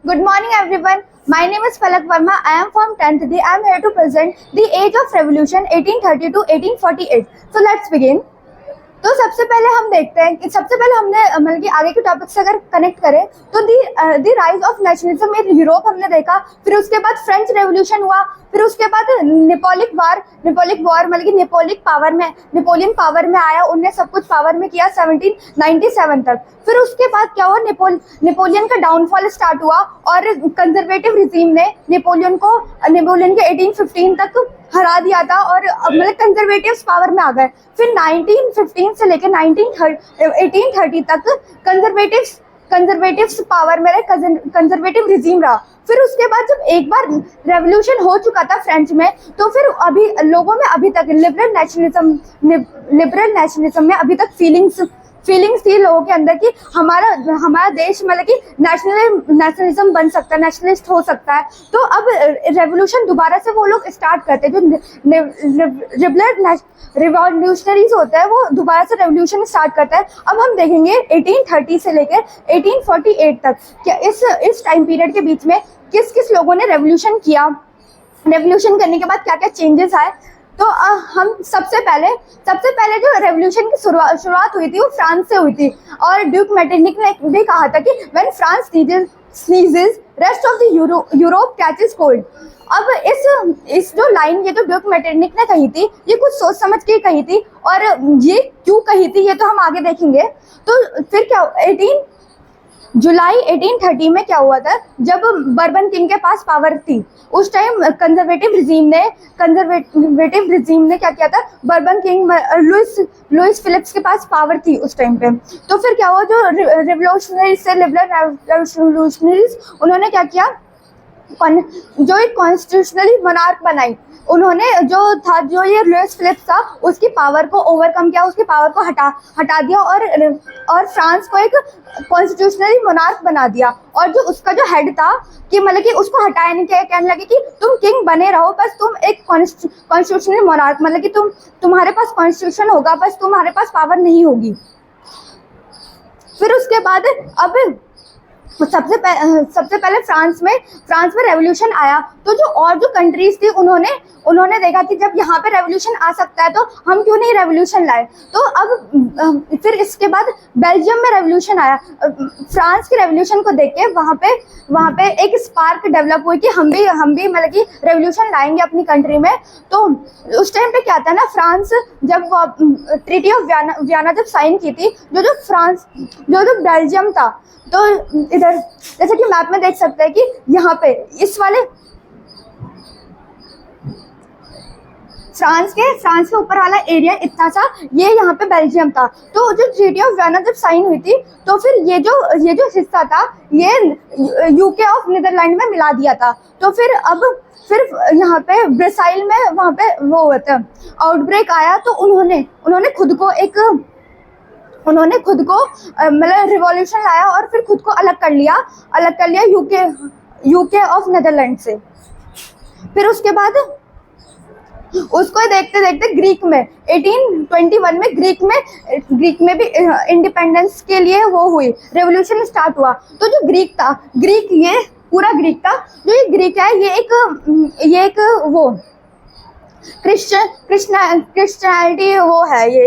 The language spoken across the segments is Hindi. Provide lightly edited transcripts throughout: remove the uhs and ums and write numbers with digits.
Good morning, everyone. My name is Palak Verma. I am from 10th D. I am here to present the age of revolution 1830 to 1848. So let's begin. तो सबसे पहले हम देखते हैं कि सबसे पहले हमने मतलब कि आगे के टॉपिक से अगर कनेक्ट करें तो the rise of nationalism in Europe हमने देखा, फिर उसके बाद फ्रेंच रेवोल्यूशन हुआ, फिर उसके बाद नेपोलियन वॉर मतलब कि नेपोलियन पावर में आया, उनने सब कुछ पावर में किया 1797 तक। फिर उसके बाद क्या हुआ, नेपोलियन का डाउनफॉल स्टार्ट हुआ और कंजर्वेटिव रिजीम ने नेपोलियन के 1815 तक हरा दिया था और मतलब कंजर्वेटिव्स पावर में आ गए। फिर 1915 से लेकर 1830 तक कंजर्वेटिव्स पावर में रहे, कंजर्वेटिव रिजीम रहा। फिर उसके बाद जब एक बार रेवोल्यूशन हो चुका था फ्रेंच में, तो फिर अभी लोगों में अभी तक लिबरल नेशनलिज्म में अभी तक फीलिंग्स थी लोगों के अंदर कि हमारा देश मतलब कि नेशनलिज्म बन सकता है, नेशनलिस्ट हो सकता है। तो अब रेवोल्यूशन दोबारा से वो लोग स्टार्ट करते हैं, जो रिवॉल्यूशनरीज होते हैं वो दोबारा से रेवोल्यूशन स्टार्ट करता है। अब हम देखेंगे 1830 से लेकर 1848 तक क्या इस टाइम पीरियड के बीच में किस किस लोगों ने रेवोल्यूशन किया, रेवोल्यूशन करने के बाद क्या क्या चेंजेस आए। तो हम सबसे पहले जो रेवोल्यूशन की शुरुआत हुई थी वो फ्रांस से हुई थी और ड्यूक मेटरनिक ने भी कहा था कि when France sneezes rest of the Europe catches cold. अब इस जो लाइन ये जो ड्यूक मेटरनिक ने कही थी, ये कुछ सोच समझ के कही थी और ये क्यों कही थी ये तो हम आगे देखेंगे। तो फिर क्या, जुलाई 1830 में क्या हुआ था, जब बर्बन किंग के पास पावर थी उस टाइम कंजर्वेटिव रिजीम ने क्या किया था, बर्बन किंग लुइस फिलिप्स के पास पावर थी उस टाइम पे। तो फिर क्या हुआ, जो रिवोल्यूशनरीज से लिबरल रेवोल्यूशनरीज उन्होंने क्या किया, जो एक कॉन्स्टिट्यूशनली मोनार्क बनाई उन्होंने, जो ये लुइस फिलिप्स था उसकी पावर को ओवरकम किया, उसकी पावर को हटा दिया और फ्रांस को एक कॉन्स्टिट्यूशनली मोनार्क बना दिया। और जो उसका जो हेड था कि मतलब कि उसको हटाया नहीं, क्या कहने लगे कि तुम किंग बने रहो, बस तुम एक कॉन्स्टिट्यूशनली मोनार्क मतलब कि तुम्हारे पास कॉन्स्टिट्यूशन होगा, बस तुम्हारे पास पावर नहीं होगी। फिर उसके बाद अब सबसे पहले फ्रांस में रेवोल्यूशन आया, तो जो कंट्रीज थी उन्होंने देखा कि जब यहाँ पे रेवोल्यूशन आ सकता है तो हम क्यों नहीं रेवोल्यूशन लाए। तो अब फिर इसके बाद बेल्जियम में रेवोल्यूशन आया। फ्रांस की रेवोल्यूशन को देख के वहाँ पे एक स्पार्क डेवलप हुई कि हम भी मतलब कि रेवोल्यूशन लाएंगे अपनी कंट्री में। तो उस टाइम पे क्या था ना, फ्रांस जब ट्रीटी ऑफ वियना जब साइन की थी, जो बेल्जियम था, तो इधर जैसे कि मैप में देख सकते हैं कि यहाँ पे इस वाले फ्रांस के ऊपर वाला एरिया इतना सा, ये यहाँ पे बेल्जियम था। तो जो ट्रीटी ऑफ वियना जब साइन हुई थी तो फिर ये जो हिस्सा था ये यूके ऑफ नीदरलैंड में मिला दिया था। तो फिर यहाँ पे ब्रसाइल में वहाँ पे वो हुआ था, आउटब्रेक आया, तो उन्होंने खुद को मतलब रिवॉल्यूशन लाया और फिर खुद को अलग कर लिया यूके ऑफ नीदरलैंड से। फिर उसके बाद उसको देखते देखते ग्रीक में 1821 में ग्रीक में भी इंडिपेंडेंस के लिए वो हुई, रेवोल्यूशन स्टार्ट हुआ। तो जो ग्रीक था, ये पूरा ग्रीक था, जो ये ग्रीक है ये एक वो क्रिश्चियनिटी वो है, ये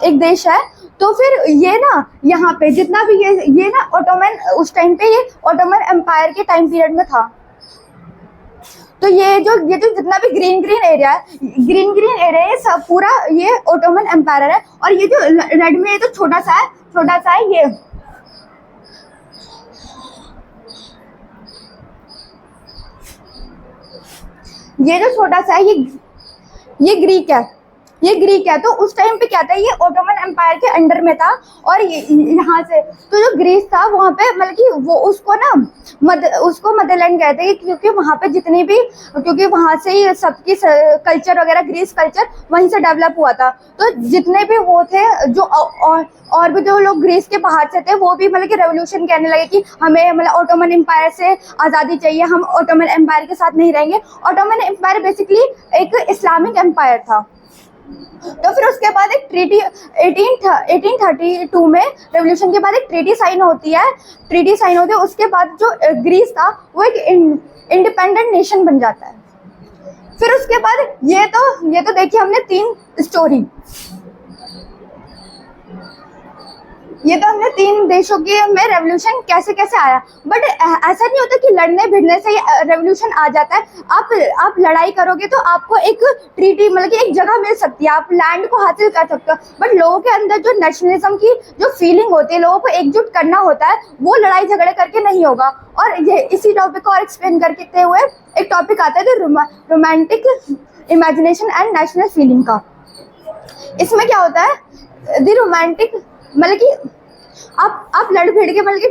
एक देश है। तो फिर ये ना यहाँ पे जितना भी ये ना ओटोमन, उस टाइम पे ये ओटोमन एम्पायर के टाइम पीरियड में था। तो ये जो जितना भी ग्रीन एरिया है ये सब पूरा ये ओटोमन एम्पायर है। और ये जो रेड में ये तो छोटा सा है ये जो छोटा सा है ये ग्रीक है। तो उस टाइम पे क्या था, ये ओटोमन एम्पायर के अंडर में था। और यहाँ से तो जो ग्रीस था वहाँ पे मतलब कि वो उसको मदरलैंड कहते हैं, क्योंकि वहाँ पे क्योंकि वहाँ से ही सबकी कल्चर वगैरह, ग्रीस कल्चर वहीं से डेवलप हुआ था। तो जितने भी वो थे जो और भी जो लोग ग्रीस के बाहर से थे वो भी मतलब कि रेवोल्यूशन कहने लगे कि हमें मतलब ओटोमन एम्पायर से आज़ादी चाहिए, हम ओटोमन एम्पायर के साथ नहीं रहेंगे। ओटोमन एम्पायर बेसिकली एक इस्लामिक एम्पायर था। तो फिर उसके बाद एक ट्रीटी 1832 में रेवोल्यूशन के बाद एक ट्रीटी साइन होती है। उसके बाद जो ग्रीस था वो एक इंडिपेंडेंट नेशन बन जाता है। फिर उसके बाद ये तो देखिए हमने 3 स्टोरी, ये तो हमने 3 देशों के में रेवोल्यूशन कैसे कैसे आया। बट ऐसा नहीं होता कि लड़ने भिड़ने से रेवोल्यूशन आ जाता है। आप लड़ाई करोगे तो आपको एक ट्रीटी मतलब कि एक जगह मिल सकती है, आप लैंड को हासिल कर सकते हो। बट लोगों के अंदर जो नेशनलिज्म की जो फीलिंग होती है, लोगों को एकजुट करना होता है, वो लड़ाई झगड़े करके नहीं होगा। और ये इसी टॉपिक को और एक्सप्लेन करते हुए एक टॉपिक आता है romantic imagination and national feeling का। इसमें क्या होता है, द रोमांटिक मतलब कि आप लड़ भिड़ के बल्कि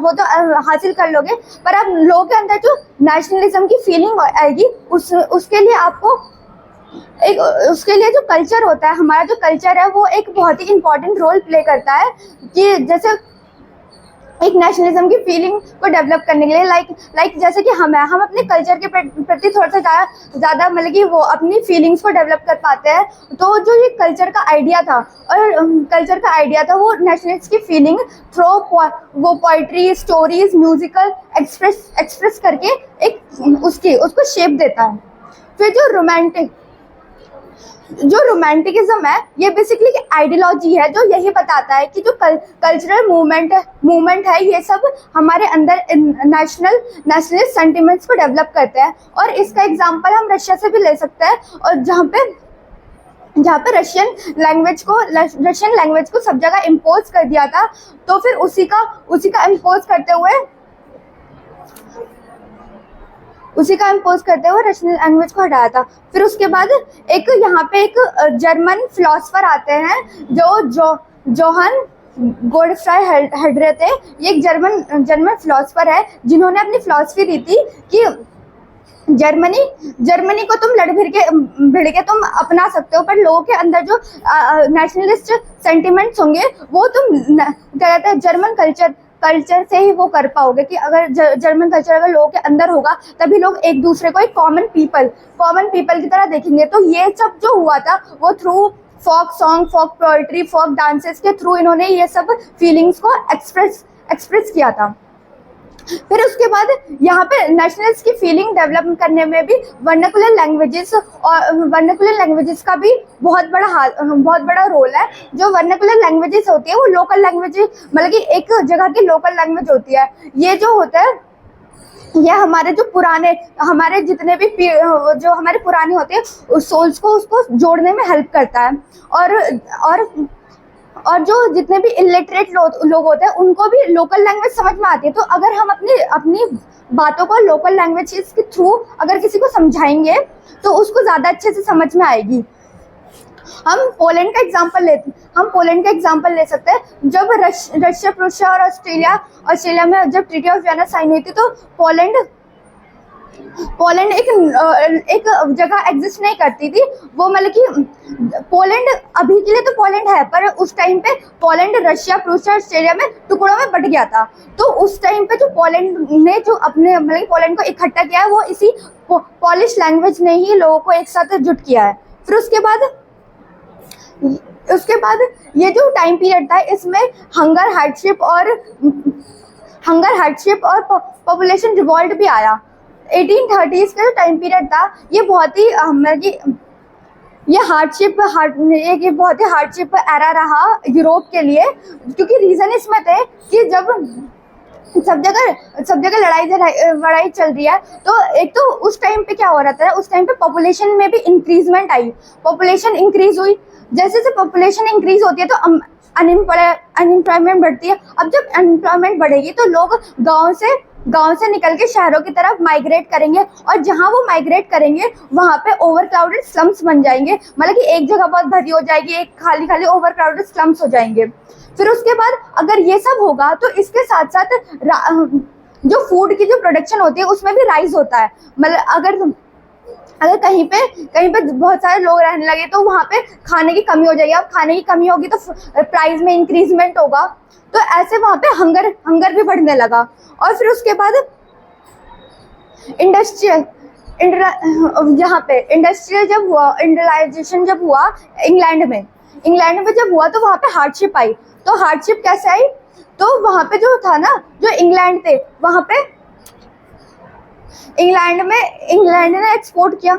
वो तो हासिल कर लोगे, पर आप लोगों के अंदर जो नेशनलिज्म की फीलिंग आएगी उसके लिए आपको उसके लिए जो कल्चर होता है, हमारा जो कल्चर है वो एक बहुत ही इम्पोर्टेंट रोल प्ले करता है कि जैसे एक नेशनलिज्म की फीलिंग को डेवलप करने के लिए लाइक जैसे कि हम अपने कल्चर के प्रति थोड़ा सा ज़्यादा मतलब कि वो अपनी फीलिंग्स को डेवलप कर पाते हैं। तो जो ये कल्चर का आइडिया था वो नेशनलिस्ट की फीलिंग थ्रो वो पोइट्री, स्टोरीज, म्यूजिकल एक्सप्रेस करके एक उसको शेप देता है। फिर जो रोमांटिकिज्म है ये बेसिकली आइडियोलॉजी है जो यही बताता है कि जो कल्चरल मूवमेंट है ये सब हमारे अंदर नेशनलिस्ट सेंटिमेंट्स को डेवलप करते हैं। और इसका एग्जांपल हम रशिया से भी ले सकते हैं, और जहाँ पे रशियन लैंग्वेज को सब जगह इम्पोज कर दिया था। तो फिर उसी का इम्पोज करते हुए रशियन लैंग्वेज को हटाया था। फिर उसके बाद यहाँ पे एक जर्मन फिलोसफर आते हैं जो जोहान गोडफ्राई हेडरे थे। ये एक जर्मन फिलोसफर है जिन्होंने अपनी फिलोसफी दी थी कि जर्मनी को तुम भिड़ के तुम अपना सकते हो, पर लोगों के अंदर जो नेशनलिस्ट सेंटिमेंट्स होंगे वो तुम क्या कहते हैं जर्मन कल्चर से ही वो कर पाओगे। कि अगर जर्मन कल्चर अगर लोगों के अंदर होगा तभी लोग एक दूसरे को एक कॉमन पीपल की तरह देखेंगे। तो ये सब जो हुआ था वो थ्रू फोक सॉन्ग, फोक पोएट्री, फोक डांसेस के थ्रू इन्होंने ये सब फीलिंग्स को एक्सप्रेस किया था। फिर उसके बाद यहाँ पे नेशनलिस्ट की फीलिंग डेवलप करने में भी वर्नाकुलर लैंग्वेजेस का भी बहुत बड़ा रोल है। जो वर्नाकुलर लैंग्वेजेस होती है वो लोकल लैंग्वेज मतलब कि एक जगह की लोकल लैंग्वेज होती है। ये जो होता है ये हमारे जितने भी जो हमारे पुराने होते हैं सोल्स को उसको जोड़ने में हेल्प करता है। और जो जितने भी इलिटरेट लोग होते हैं उनको भी लोकल लैंग्वेज समझ में आती है। तो अगर हम अपनी बातों को लोकल लैंग्वेज के थ्रू अगर किसी को समझाएंगे तो उसको ज़्यादा अच्छे से समझ में आएगी। हम पोलैंड का एग्जांपल ले सकते हैं। जब रशिया, प्रूशिया और ऑस्ट्रेलिया में जब ट्रीटी ऑफ वियना साइन हुई थी तो पोलैंड एक जगह एग्जिस्ट नहीं करती थी। वो मतलब कि पोलैंड अभी के लिए तो पोलैंड है, पर उस टाइम पे पोलैंड रशिया, प्रूशिया, ऑस्ट्रेलिया में टुकड़ों में बट गया था। तो उस टाइम पे जो पोलैंड ने जो अपने मतलब पोलैंड को इकट्ठा किया है वो इसी पोलिश लैंग्वेज ने ही लोगों को एक साथ जुट किया है। फिर उसके बाद ये जो टाइम पीरियड था इसमें हंगर, हार्डशिप और पॉपुलेशन रिवॉल्ट भी आया। 1830s का जो टाइम पीरियड था ये बहुत ही हार्डशिप एरा रहा यूरोप के लिए, क्योंकि रीज़न इसमें थे कि जब सब जगह लड़ाई चल रही है। तो एक तो उस टाइम पे क्या हो रहा था, उस टाइम पे पॉपुलेशन में भी इंक्रीजमेंट आई, पॉपुलेशन इंक्रीज हुई। जैसे पॉपुलेशन इंक्रीज होती है तो अनएम्प्लॉयमेंट बढ़ती है। अब जब अनएम्प्लॉयमेंट बढ़ेगी तो लोग गांव से निकल के शहरों की तरफ माइग्रेट करेंगे, और जहां वो माइग्रेट करेंगे वहां पे ओवरक्राउडेड स्लम्स बन जाएंगे। मतलब कि एक जगह बहुत भरी हो जाएगी, एक खाली ओवरक्राउडेड स्लम्स हो जाएंगे। फिर उसके बाद अगर ये सब होगा तो इसके साथ साथ जो फूड की जो प्रोडक्शन होती है उसमें भी राइज होता है। मतलब अगर कहीं पे बहुत सारे लोग रहने लगे तो वहाँ पे खाने की कमी हो जाएगी। अब खाने की कमी होगी तो प्राइस में इंक्रीजमेंट होगा। तो ऐसे वहाँ पे हंगर भी बढ़ने लगा। और फिर उसके बाद यहाँ पे इंडस्ट्रियलाइजेशन जब हुआ इंग्लैंड में जब हुआ तो वहाँ पे हार्डशिप आई। तो हार्डशिप कैसे आई? तो वहाँ पे जो था ना, जो इंग्लैंड थे वहाँ पे इंग्लैंड ने एक्सपोर्ट किया।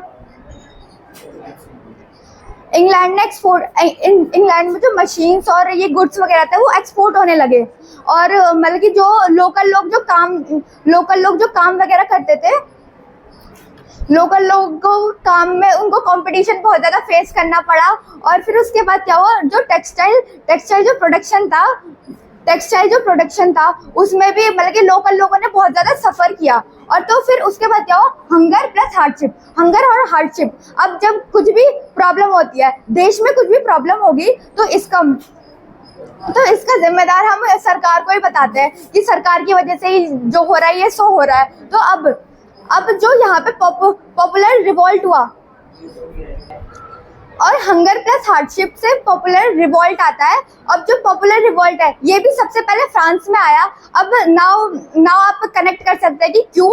इंग्लैंड में जो मशीन्स और ये गुड्स वगैरह थे वो एक्सपोर्ट होने लगे। और मतलब कि जो लोकल लोग जो काम वगैरह करते थे, लोकल लोग को काम में उनको कंपटीशन बहुत ज़्यादा फेस करना पड़ा। और फिर उसके बाद क्या हुआ, जो टेक्सटाइल जो प्रोडक्शन था उसमें भी मतलब कि लोकल लोगों ने बहुत ज़्यादा सफ़र किया। और तो फिर उसके बाद क्या हुआ, हंगर और हार्डशिप। अब जब कुछ भी प्रॉब्लम होती है, देश में कुछ भी प्रॉब्लम होगी तो इसका जिम्मेदार हम सरकार को ही बताते हैं कि सरकार की वजह से ही जो हो रहा है ये सो हो रहा है। तो अब जो यहाँ पे पॉपुलर रिवॉल्ट हुआ, और हंगर प्लस हार्डशिप से पॉपुलर रिवॉल्ट आता है। अब जो पॉपुलर रिवॉल्ट है ये भी सबसे पहले फ्रांस में आया। अब नाउ आप कनेक्ट कर सकते हैं कि क्यों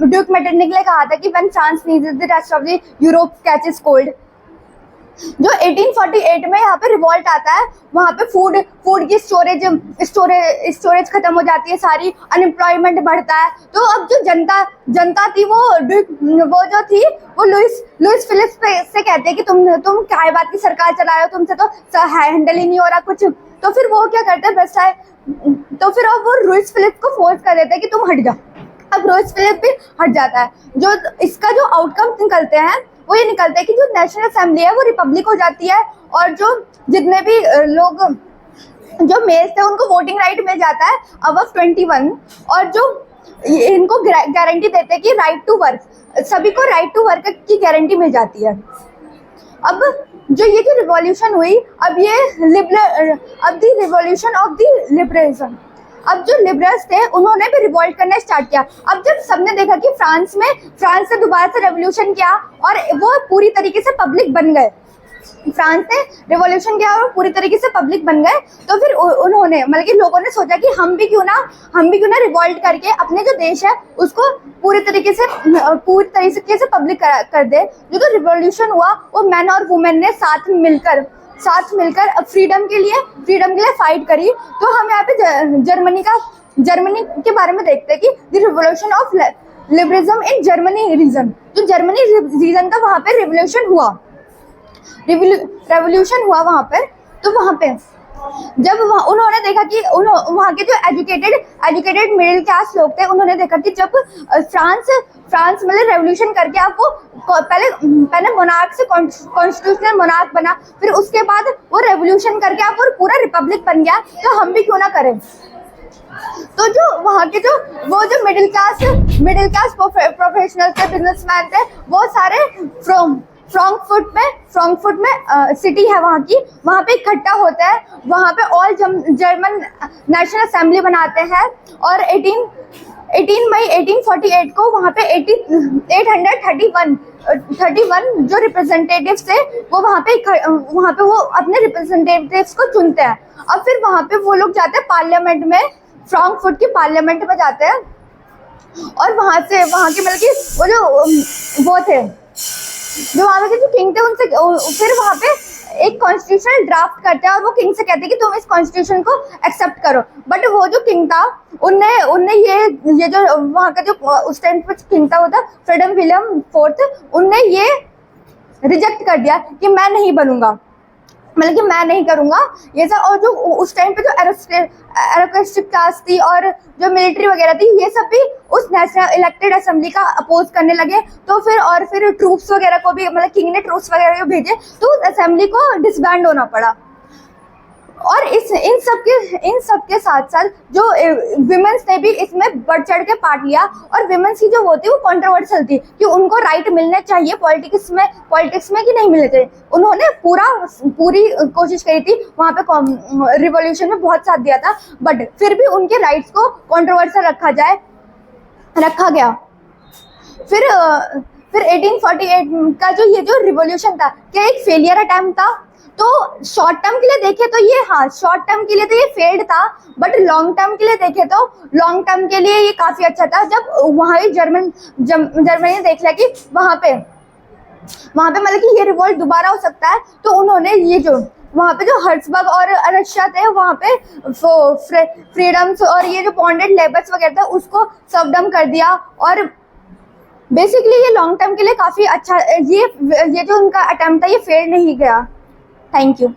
ड्यूक मेटरनिक ने कहा था कि when France needs the rest of the Europe catches cold. जो 1848 में यहाँ पे रिवॉल्ट आता है, वहाँ पे फूड की स्टोरेज खत्म हो जाती है सारी, अनएम्प्लॉयमेंट बढ़ता है। तो अब जो जनता थी वो जो थी वो लुइस फिलिप्स से कहते हैं कि तुम क्या बात की सरकार चला रहे हो, तुमसे तो हैंडल ही नहीं हो रहा कुछ। तो फिर वो क्या करते हैं, तो फिर वो लुइस फिलिप्स को फोर्स कर देते हैं कि तुम हट जाओ। अब लुइस फिलिप भी हट जाता है। जो इसका जो आउटकम निकलते हैं वो ये निकलता है कि जो नेशनल असेंबली है वो रिपब्लिक हो जाती है। और जो जितने भी लोग जो मेल्स थे उनको वोटिंग राइट मिल जाता है अबव 21। और जो इनको गारंटी देते हैं कि राइट टू वर्क, सभी को राइट टू वर्क की गारंटी मिल जाती है। अब जो ये जो रिवॉल्यूशन हुई, अब the revolution of the liberalism. अब जो लिबरल्स थे उन्होंने भी रिवॉल्ट करना स्टार्ट किया। अब जब सबने देखा कि फ्रांस से दोबारा से रेवोल्यूशन किया और वो पूरी तरीके से पब्लिक बन गए, फ्रांस ने रिवॉल्यूशन किया और पूरी तरीके से पब्लिक बन गए, तो फिर उन्होंने मतलब कि लोगों ने सोचा कि हम भी क्यों ना रिवॉल्ट करके अपने जो देश है उसको पूरी तरीके से पब्लिक कर दे। जो रिवॉल्यूशन हुआ वो मैन और वुमेन ने साथ मिलकर फ्रीडम के लिए फाइट करी। तो हम यहाँ पे जर्मनी के बारे में देखते हैं कि the revolution of liberalism in Germany region. जो जर्मनी रीजन था वहाँ पे रेवोल्यूशन हुआ वहाँ पर। तो वहाँ पे जब उन्होंने देखा कि वहाँ के जो एजुकेटेड मिडिल क्लास लोग थे, उन्होंने देखा कि जब फ्रांस मतलब रेवोल्यूशन करके आप वो पहले मोनार्क से कॉन्स्टिट्यूशनल मोनार्क बना, फिर उसके बाद वो रेवोल्यूशन करके आप वो पूरा रिपब्लिक बन गया, तो हम भी क्यों ना करें। तो जो वहाँ के जो मिडिल क्लास प्रोफेशनल थे, बिजनेसमैन थे, वो सारे फ्रैंकफर्ट में सिटी है वहाँ की, वहाँ पे इकट्ठा होते हैं। वहाँ पे ऑल जर्मन नेशनल असेंबली बनाते हैं। और 18 मई 1848 को वहाँ पे 831 जो रिप्रेजेंटेटिव्स थे वो वहाँ पे वो अपने रिप्रेजेंटेटिव्स को चुनते हैं। अब फिर वहाँ पे वो लोग जाते हैं पार्लियामेंट में, फ्रैंकफर्ट की पार्लियामेंट में जाते हैं। और वहाँ के मतलब कि वो थे जो वहाँ के जो किंग थे, उनसे फिर वहाँ पे एक कॉन्स्टिट्यूशनल ड्राफ्ट करते हैं और वो किंग से कहते हैं कि तुम इस कॉन्स्टिट्यूशन को एक्सेप्ट करो। बट वो जो किंग था उनने ये जो वहाँ का जो उस टाइम पे किंग था वो था फ्रीडम विलियम फोर्थ, उनने ये रिजेक्ट कर दिया कि मैं नहीं बनूंगा, मतलब कि मैं नहीं करूंगा ये सब। और जो उस टाइम पे जो एरोक्रेटिक क्लास थी और जो मिलिट्री वगैरह थी, ये सब भी उस नेशनल इलेक्टेड असेंबली का अपोज करने लगे। तो फिर ट्रूप्स वगैरह को भी मतलब किंग ने ट्रूप्स वगैरह को भेजे, तो उस असेंबली को डिसबैंड होना पड़ा। और इन सब के साथ साथ जो विमेंस ने भी इसमें बढ़ चढ़ के पार्ट लिया। और विमेंस की जो वो थी वो कंट्रोवर्शियल थी कि उनको राइट मिलने चाहिए पॉलिटिक्स में कि नहीं मिलने चाहिए। उन्होंने पूरी कोशिश करी थी, वहाँ पे रिवॉल्यूशन में बहुत साथ दिया था, बट फिर भी उनके राइट्स को कंट्रोवर्शियल रखा गया। फिर 1848 का जो रिवॉल्यूशन था क्या एक फेलियर अटेम्प्ट था? तो शॉर्ट टर्म के लिए देखे तो ये, हाँ शॉर्ट टर्म के लिए तो ये फेल्ड था, बट लॉन्ग टर्म के लिए देखे तो लॉन्ग टर्म के लिए ये काफी अच्छा था। जब वहाँ जर्मनी ने देख लिया कि वहाँ पे मतलब कि ये रिवॉल्ट दोबारा हो सकता है, तो उन्होंने ये जो वहाँ पे जो हर्ट्सबर्ग और रशिया थे वहाँ पे फ्रीडम्स और ये जो बॉन्डेड लेबर्स वगैरह था उसको सबडम कर दिया। और बेसिकली ये लॉन्ग टर्म के लिए काफी अच्छा, ये जो उनका अटेम्प्ट था ये फेल नहीं गया। Thank you.